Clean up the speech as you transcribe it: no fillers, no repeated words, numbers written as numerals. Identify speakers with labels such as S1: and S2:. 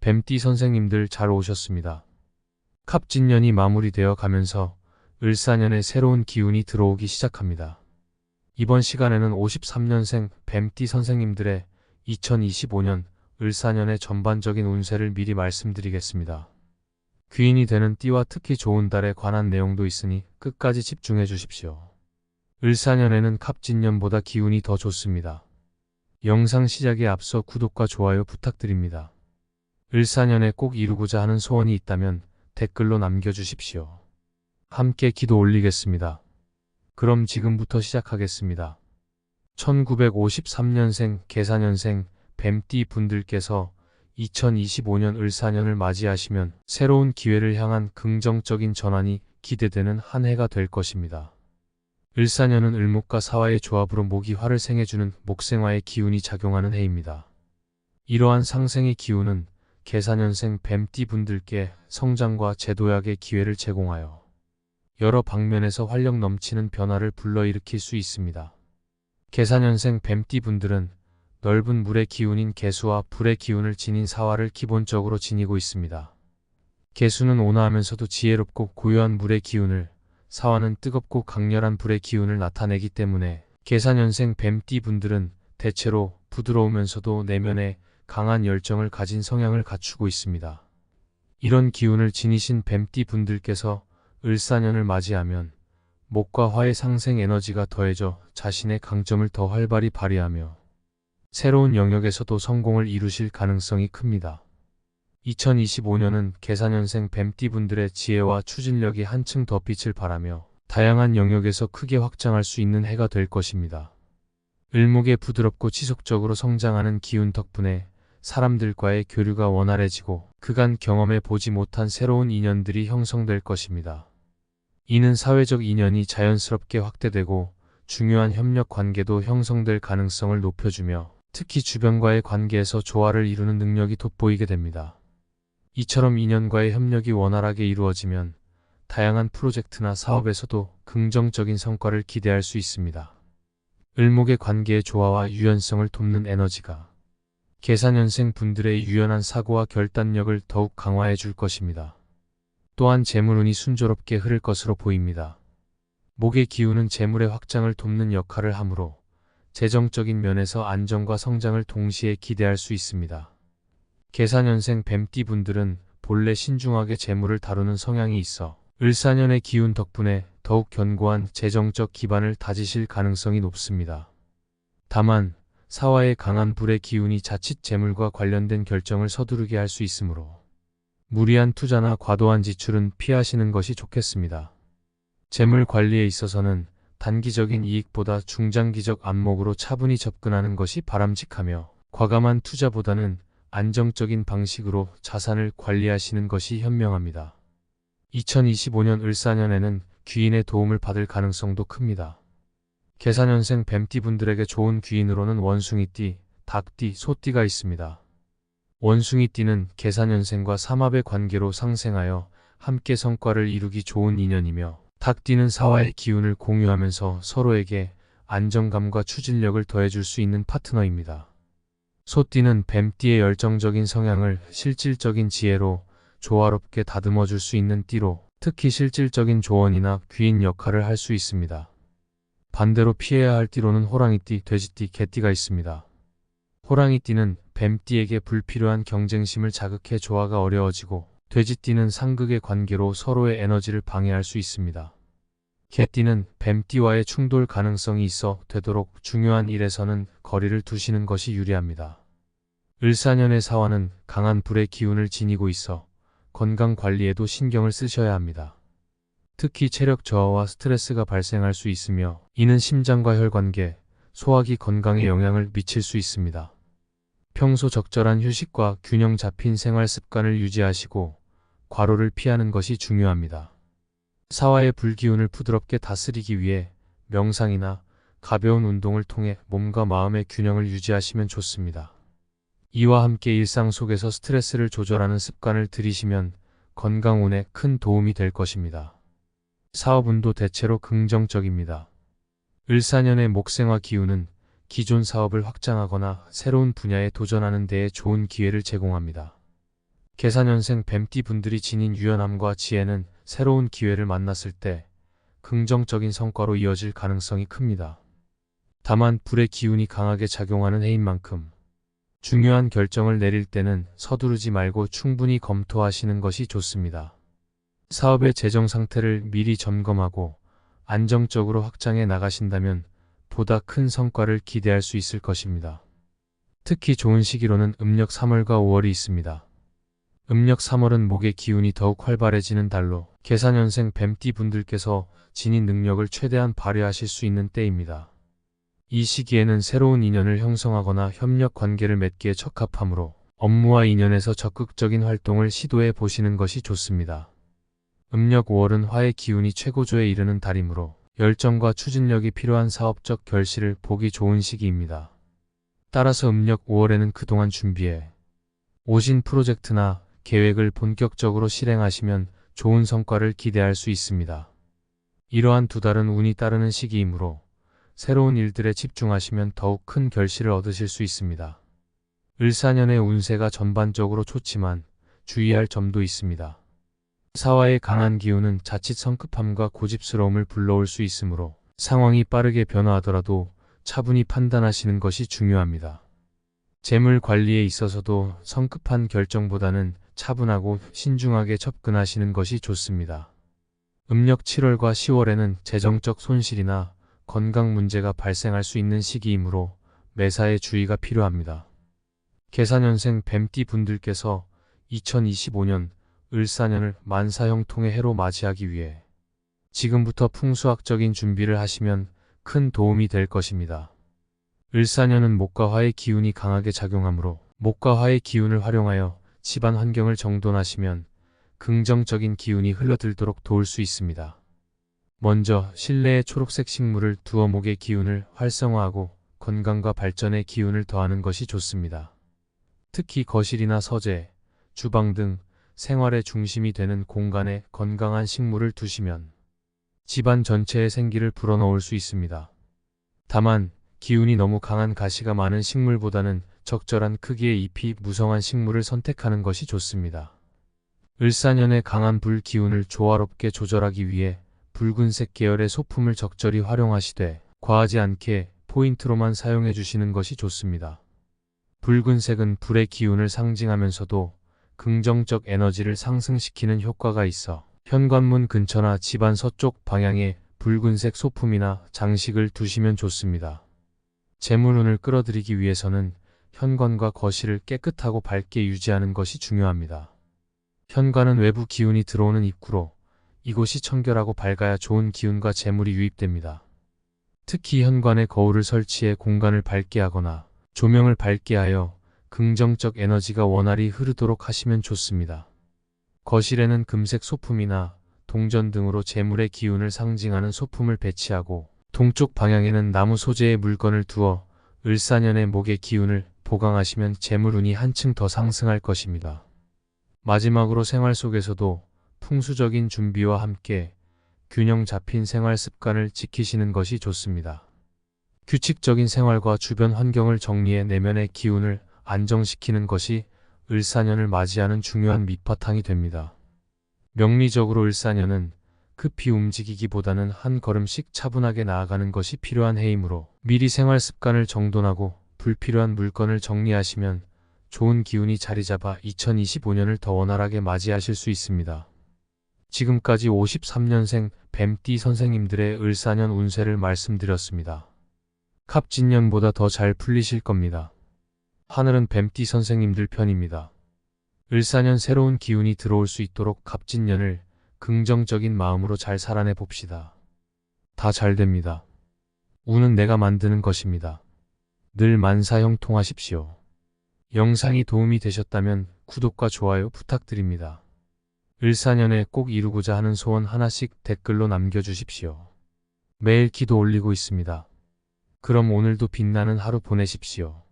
S1: 뱀띠 선생님들 잘 오셨습니다. 갑진년이 마무리되어 가면서 을사년에 새로운 기운이 들어오기 시작합니다. 이번 시간에는 53년생 뱀띠 선생님들의 2025년 을사년의 전반적인 운세를 미리 말씀드리겠습니다. 귀인이 되는 띠와 특히 좋은 달에 관한 내용도 있으니 끝까지 집중해 주십시오. 을사년에는 갑진년보다 기운이 더 좋습니다. 영상 시작에 앞서 구독과 좋아요 부탁드립니다. 을사년에 꼭 이루고자 하는 소원이 있다면 댓글로 남겨주십시오. 함께 기도 올리겠습니다. 그럼 지금부터 시작하겠습니다. 1953년생 계사년생 뱀띠 분들께서 2025년 을사년을 맞이하시면 새로운 기회를 향한 긍정적인 전환이 기대되는 한 해가 될 것입니다. 을사년은 을목과 사화의 조합으로 목이 화를 생해주는 목생화의 기운이 작용하는 해입니다. 이러한 상생의 기운은 계사년생 뱀띠 분들께 성장과 재도약의 기회를 제공하여 여러 방면에서 활력 넘치는 변화를 불러일으킬 수 있습니다. 계사년생 뱀띠 분들은 넓은 물의 기운인 계수와 불의 기운을 지닌 사화를 기본적으로 지니고 있습니다. 계수는 온화하면서도 지혜롭고 고요한 물의 기운을, 사화는 뜨겁고 강렬한 불의 기운을 나타내기 때문에 계사년생 뱀띠 분들은 대체로 부드러우면서도 내면에 강한 열정을 가진 성향을 갖추고 있습니다. 이런 기운을 지니신 뱀띠 분들께서 을사년을 맞이하면 목과 화의 상생 에너지가 더해져 자신의 강점을 더 활발히 발휘하며 새로운 영역에서도 성공을 이루실 가능성이 큽니다. 2025년은 계사년생 뱀띠 분들의 지혜와 추진력이 한층 더 빛을 발하며 다양한 영역에서 크게 확장할 수 있는 해가 될 것입니다. 을목의 부드럽고 지속적으로 성장하는 기운 덕분에 사람들과의 교류가 원활해지고 그간 경험해 보지 못한 새로운 인연들이 형성될 것입니다. 이는 사회적 인연이 자연스럽게 확대되고 중요한 협력 관계도 형성될 가능성을 높여주며 특히 주변과의 관계에서 조화를 이루는 능력이 돋보이게 됩니다. 이처럼 인연과의 협력이 원활하게 이루어지면 다양한 프로젝트나 사업에서도 긍정적인 성과를 기대할 수 있습니다. 을목의 관계의 조화와 유연성을 돕는 에너지가 계사년생 분들의 유연한 사고와 결단력을 더욱 강화해 줄 것입니다. 또한 재물운이 순조롭게 흐를 것으로 보입니다. 목의 기운은 재물의 확장을 돕는 역할을 하므로 재정적인 면에서 안정과 성장을 동시에 기대할 수 있습니다. 계사년생 뱀띠 분들은 본래 신중하게 재물을 다루는 성향이 있어 을사년의 기운 덕분에 더욱 견고한 재정적 기반을 다지실 가능성이 높습니다. 다만 사화의 강한 불의 기운이 자칫 재물과 관련된 결정을 서두르게 할 수 있으므로 무리한 투자나 과도한 지출은 피하시는 것이 좋겠습니다. 재물 관리에 있어서는 단기적인 이익보다 중장기적 안목으로 차분히 접근하는 것이 바람직하며 과감한 투자보다는 안정적인 방식으로 자산을 관리하시는 것이 현명합니다. 2025년 을사년에는 귀인의 도움을 받을 가능성도 큽니다. 계사년생 뱀띠 분들에게 좋은 귀인으로는 원숭이띠, 닭띠, 소띠가 있습니다. 원숭이띠는 계사년생과 삼합의 관계로 상생하여 함께 성과를 이루기 좋은 인연이며 닭띠는 사화의 기운을 공유하면서 서로에게 안정감과 추진력을 더해줄 수 있는 파트너입니다. 소띠는 뱀띠의 열정적인 성향을 실질적인 지혜로 조화롭게 다듬어 줄 수 있는 띠로 특히 실질적인 조언이나 귀인 역할을 할 수 있습니다. 반대로 피해야 할 띠로는 호랑이띠, 돼지띠, 개띠가 있습니다. 호랑이띠는 뱀띠에게 불필요한 경쟁심을 자극해 조화가 어려워지고 돼지띠는 상극의 관계로 서로의 에너지를 방해할 수 있습니다. 개띠는 뱀띠와의 충돌 가능성이 있어 되도록 중요한 일에서는 거리를 두시는 것이 유리합니다. 을사년의 사화는 강한 불의 기운을 지니고 있어 건강 관리에도 신경을 쓰셔야 합니다. 특히 체력 저하와 스트레스가 발생할 수 있으며 이는 심장과 혈관계, 소화기 건강에 영향을 미칠 수 있습니다. 평소 적절한 휴식과 균형 잡힌 생활 습관을 유지하시고 과로를 피하는 것이 중요합니다. 사화의 불기운을 부드럽게 다스리기 위해 명상이나 가벼운 운동을 통해 몸과 마음의 균형을 유지하시면 좋습니다. 이와 함께 일상 속에서 스트레스를 조절하는 습관을 들이시면 건강운에 큰 도움이 될 것입니다. 사업운도 대체로 긍정적입니다. 을사년의 목생화 기운은 기존 사업을 확장하거나 새로운 분야에 도전하는 데에 좋은 기회를 제공합니다. 계사년생 뱀띠 분들이 지닌 유연함과 지혜는 새로운 기회를 만났을 때 긍정적인 성과로 이어질 가능성이 큽니다. 다만 불의 기운이 강하게 작용하는 해인 만큼 중요한 결정을 내릴 때는 서두르지 말고 충분히 검토하시는 것이 좋습니다. 사업의 재정 상태를 미리 점검하고 안정적으로 확장해 나가신다면 보다 큰 성과를 기대할 수 있을 것입니다. 특히 좋은 시기로는 음력 3월과 5월이 있습니다. 음력 3월은 목의 기운이 더욱 활발해지는 달로 계사년생 뱀띠 분들께서 지닌 능력을 최대한 발휘하실 수 있는 때입니다. 이 시기에는 새로운 인연을 형성하거나 협력 관계를 맺기에 적합하므로 업무와 인연에서 적극적인 활동을 시도해 보시는 것이 좋습니다. 음력 5월은 화의 기운이 최고조에 이르는 달이므로 열정과 추진력이 필요한 사업적 결실을 보기 좋은 시기입니다. 따라서 음력 5월에는 그동안 준비해 오신 프로젝트나 계획을 본격적으로 실행하시면 좋은 성과를 기대할 수 있습니다. 이러한 두 달은 운이 따르는 시기이므로 새로운 일들에 집중하시면 더욱 큰 결실을 얻으실 수 있습니다. 을사년의 운세가 전반적으로 좋지만 주의할 점도 있습니다. 사화의 강한 기운은 자칫 성급함과 고집스러움을 불러올 수 있으므로 상황이 빠르게 변화하더라도 차분히 판단하시는 것이 중요합니다. 재물 관리에 있어서도 성급한 결정보다는 차분하고 신중하게 접근하시는 것이 좋습니다. 음력 7월과 10월에는 재정적 손실이나 건강 문제가 발생할 수 있는 시기이므로 매사에 주의가 필요합니다. 계사년생 뱀띠 분들께서 2025년 을사년을 만사형통의 해로 맞이하기 위해 지금부터 풍수학적인 준비를 하시면 큰 도움이 될 것입니다. 을사년은 목과 화의 기운이 강하게 작용하므로 목과 화의 기운을 활용하여 집안 환경을 정돈하시면 긍정적인 기운이 흘러들도록 도울 수 있습니다. 먼저 실내에 초록색 식물을 두어 목의 기운을 활성화하고 건강과 발전의 기운을 더하는 것이 좋습니다. 특히 거실이나 서재, 주방 등 생활의 중심이 되는 공간에 건강한 식물을 두시면 집안 전체에 생기를 불어넣을 수 있습니다. 다만 기운이 너무 강한 가시가 많은 식물보다는 적절한 크기의 잎이 무성한 식물을 선택하는 것이 좋습니다. 을사년의 강한 불 기운을 조화롭게 조절하기 위해 붉은색 계열의 소품을 적절히 활용하시되 과하지 않게 포인트로만 사용해 주시는 것이 좋습니다. 붉은색은 불의 기운을 상징하면서도 긍정적 에너지를 상승시키는 효과가 있어 현관문 근처나 집안 서쪽 방향에 붉은색 소품이나 장식을 두시면 좋습니다. 재물운을 끌어들이기 위해서는 현관과 거실을 깨끗하고 밝게 유지하는 것이 중요합니다. 현관은 외부 기운이 들어오는 입구로 이곳이 청결하고 밝아야 좋은 기운과 재물이 유입됩니다. 특히 현관에 거울을 설치해 공간을 밝게 하거나 조명을 밝게 하여 긍정적 에너지가 원활히 흐르도록 하시면 좋습니다. 거실에는 금색 소품이나 동전 등으로 재물의 기운을 상징하는 소품을 배치하고 동쪽 방향에는 나무 소재의 물건을 두어 을사년의 목의 기운을 보강하시면 재물운이 한층 더 상승할 것입니다. 마지막으로 생활 속에서도 풍수적인 준비와 함께 균형 잡힌 생활 습관을 지키시는 것이 좋습니다. 규칙적인 생활과 주변 환경을 정리해 내면의 기운을 안정시키는 것이 을사년을 맞이하는 중요한 밑바탕이 됩니다. 명리적으로 을사년은 급히 움직이기보다는 한 걸음씩 차분하게 나아가는 것이 필요한 해이므로 미리 생활 습관을 정돈하고 불필요한 물건을 정리하시면 좋은 기운이 자리 잡아 2025년을 더 원활하게 맞이하실 수 있습니다. 지금까지 53년생 뱀띠 선생님들의 을사년 운세를 말씀드렸습니다. 갑진년보다 더 잘 풀리실 겁니다. 하늘은 뱀띠 선생님들 편입니다. 을사년 새로운 기운이 들어올 수 있도록 갑진년을 긍정적인 마음으로 잘 살아내 봅시다. 다 잘 됩니다. 운은 내가 만드는 것입니다. 늘 만사형통하십시오. 영상이 도움이 되셨다면 구독과 좋아요 부탁드립니다. 을사년에 꼭 이루고자 하는 소원 하나씩 댓글로 남겨주십시오. 매일 기도 올리고 있습니다. 그럼 오늘도 빛나는 하루 보내십시오.